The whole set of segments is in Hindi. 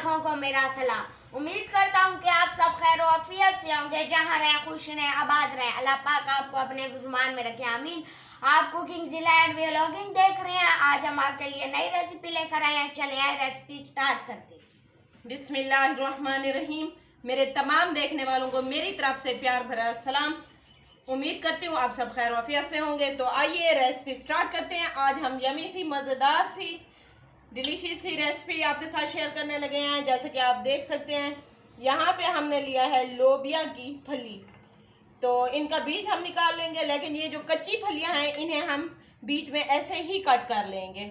आँखों को मेरा सलाम। उम्मीद करता हूँ कि आप सब खैर आफियत से होंगे, जहाँ रहें खुश रहें आबाद रहें। अल्लाह पाक आपको अपने गुज़मान में रखे, आमीन। आप कुकिंग जिला एंड व्लॉगिंग देख रहे हैं। आज हम आपके लिए नई रेसिपी लेकर आए हैं। चले आए रेसिपी स्टार्ट करते हैं। बिस्मिल्लाहिर्रहमानिर्रहीम। मेरे तमाम देखने वालों को मेरी तरफ से प्यार भरा सलाम। उम्मीद करती हूँ आप सब खैर आफियत से होंगे। तो आइए रेसिपी स्टार्ट करते हैं। आज हम यमी सी मज़ेदार सी डिलीशियस सी रेसिपी आपके साथ शेयर करने लगे हैं। जैसे कि आप देख सकते हैं यहाँ पे हमने लिया है लोबिया की फली। तो इनका बीज हम निकाल लेंगे, लेकिन ये जो कच्ची फलियां हैं इन्हें हम बीच में ऐसे ही कट कर लेंगे।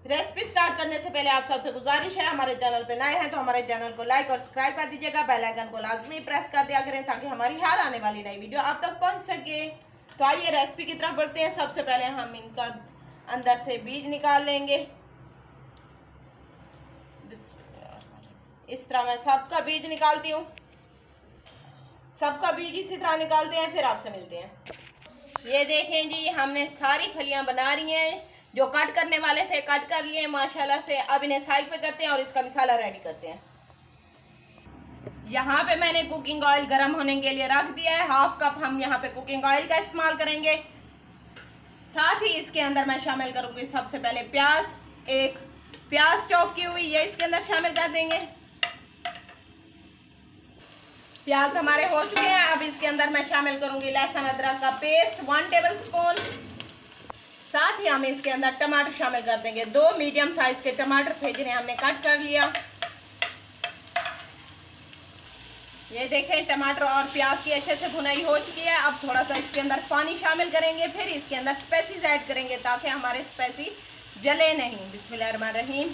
रेसिपी स्टार्ट करने से पहले आप सबसे गुजारिश है, हमारे चैनल पे नए हैं तो हमारे चैनल को लाइक और सब्सक्राइब कर दीजिएगा। बेल आइकन को लाजमी प्रेस कर दिया करें ताकि हमारी हर आने वाली नई वीडियो आप तक पहुंच सके। तो आइए रेसिपी की तरफ बढ़ते हैं। सबसे पहले हम इनका अंदर से बीज निकाल लेंगे। इस तरह मैं सबका बीज निकालती हूँ। सबका बीज इसी तरह निकालते हैं, फिर आपसे मिलते हैं। ये देखें जी, हमने सारी फलियां बना रही हैं। जो कट करने वाले थे कट कर लिए माशाल्लाह से। अब इन्हें साइड पे करते हैं और इसका मसाला रेडी करते हैं। यहाँ पे मैंने कुकिंग ऑयल गर्म होने के लिए रख दिया है। हाफ कप हम यहाँ पे कुकिंग ऑयल का इस्तेमाल करेंगे। साथ ही इसके अंदर मैं शामिल करूँगी सबसे पहले प्याज। एक प्याज चॉप की हुई ये इसके अंदर शामिल कर देंगे। प्याज हमारे हो चुके हैं। अब इसके अंदर मैं शामिल करूंगी लहसुन अदरक का पेस्ट 1 टेबल स्पून। साथ ही हम इसके अंदर टमाटर शामिल कर देंगे। 2 मीडियम साइज के टमाटर थे जिन्हें हमने कट कर लिया। ये देखें टमाटर और प्याज की अच्छे से भुनाई हो चुकी है। अब थोड़ा सा इसके अंदर पानी शामिल करेंगे, फिर इसके अंदर स्पाइसेस ऐड करेंगे ताकि हमारे स्पाइसी जले नहीं। बिस्मिल्लाहिर्रहमानिर्रहीम।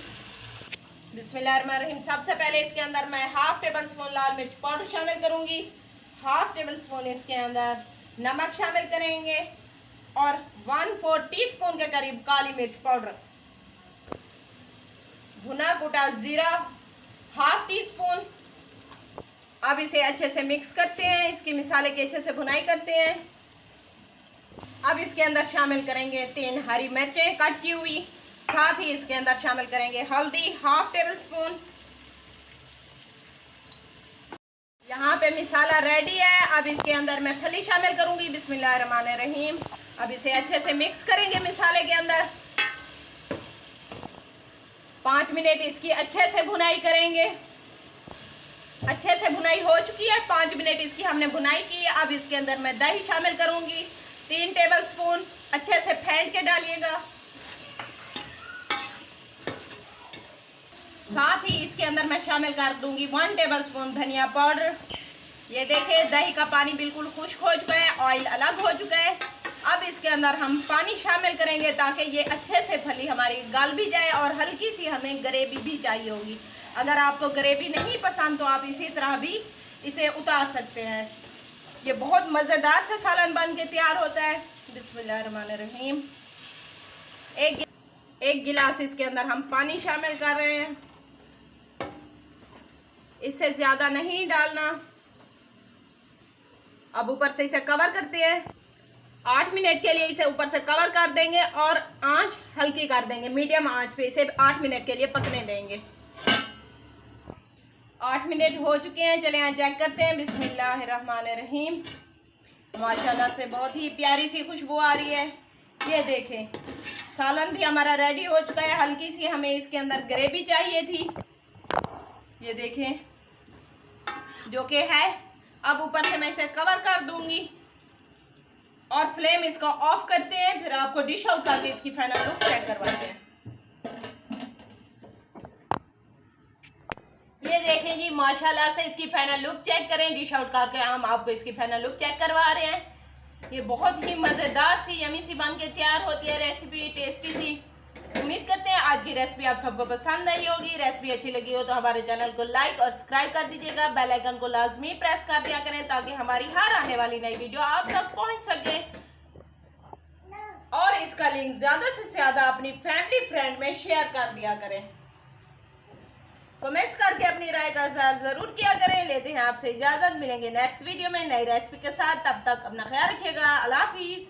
बिस्मिल्लाहिर्रहमानिर्रहीम। सबसे पहले इसके अंदर मैं हाफ टेबल स्पून लाल मिर्च पाउडर शामिल करूंगी। हाफ टेबल स्पून इसके अंदर नमक शामिल करेंगे और 1/4 टीस्पून के करीब काली मिर्च पाउडर। भुना कुटा जीरा हाफ टी स्पून। अब इसे अच्छे से मिक्स करते हैं। इसकी मिसाले की अच्छे से भुनाई करते हैं। अब इसके अंदर शामिल करेंगे 3 हरी मिर्चें कट की हुई। साथ ही इसके अंदर शामिल करेंगे हल्दी हाफ टेबल स्पून। यहाँ पे मिसाला रेडी है। अब इसके अंदर मैं फली शामिल करूंगी। बिस्मिल्लाहिर्रहमानिर्रहीम। अब इसे अच्छे से मिक्स करेंगे मिसाले के अंदर। 5 मिनट इसकी अच्छे से भुनाई करेंगे। अच्छे से भुनाई हो चुकी है। 5 मिनट इसकी हमने भुनाई की। अब इसके अंदर मैं दही शामिल करूंगी 3 टेबल स्पून। अच्छे से फेंट के डालिएगा। साथ ही इसके अंदर मैं शामिल कर दूंगी 1 टेबल स्पून धनिया पाउडर। ये देखिए दही का पानी बिल्कुल खुश्क हो चुका है, ऑयल अलग हो चुका है। अब इसके अंदर हम पानी शामिल करेंगे ताकि ये अच्छे से फली हमारी गल भी जाए और हल्की सी हमें ग्रेवी भी चाहिए होगी। अगर आपको ग्रेवी नहीं पसंद तो आप इसी तरह भी इसे उतार सकते हैं। ये बहुत मज़ेदार से सालन बन के तैयार होता है। बिस्मिल्लाहिर्रहमानिर्रहीम। एक गिलास इसके अंदर हम पानी शामिल कर रहे हैं। इससे ज़्यादा नहीं डालना। अब ऊपर से इसे कवर करते हैं। 8 मिनट के लिए इसे ऊपर से कवर कर देंगे और आंच हल्की कर देंगे। मीडियम आंच पे इसे 8 मिनट के लिए पकने देंगे। 8 मिनट हो चुके हैं। चले यहाँ चेक करते हैं। बिस्मिल्लाहिर्रहमानिर्रहीम। माशाल्लाह से बहुत ही प्यारी सी खुशबू आ रही है। ये देखें सालन भी हमारा रेडी हो चुका है। हल्की सी हमें इसके अंदर ग्रेवी चाहिए थी। ये देखें जो कि है। अब ऊपर से मैं इसे कवर कर दूंगी और फ्लेम इसका ऑफ करते हैं। फिर आपको डिश आउट करके इसकी फाइनल लुक चेक करवाते हैं। ये देखें जी माशाल्लाह से इसकी फाइनल लुक चेक करें। डिश आउट करके हम आपको इसकी फाइनल लुक चेक करवा रहे हैं। ये बहुत ही मज़ेदार सी यमी सी बन के तैयार होती है रेसिपी, टेस्टी सी। उम्मीद करते हैं आज की रेसिपी आप सबको पसंद आई होगी। रेसिपी अच्छी लगी हो तो हमारे चैनल को लाइक और सब्सक्राइब कर दीजिएगा। बेल आइकन को लाजमी प्रेस कर दिया करें ताकि हमारी हर आने वाली नई वीडियो आप तक पहुंच सके। और इसका लिंक ज़्यादा से ज़्यादा अपनी फैमिली फ्रेंड में शेयर कर दिया करें। कमेंट्स करके अपनी राय का इज़हार ज़रूर किया करें। लेते हैं आपसे इजाज़त। मिलेंगे नेक्स्ट वीडियो में नई रेसिपी के साथ। तब तक अपना ख्याल रखिएगा। अल्लाह हाफिज़।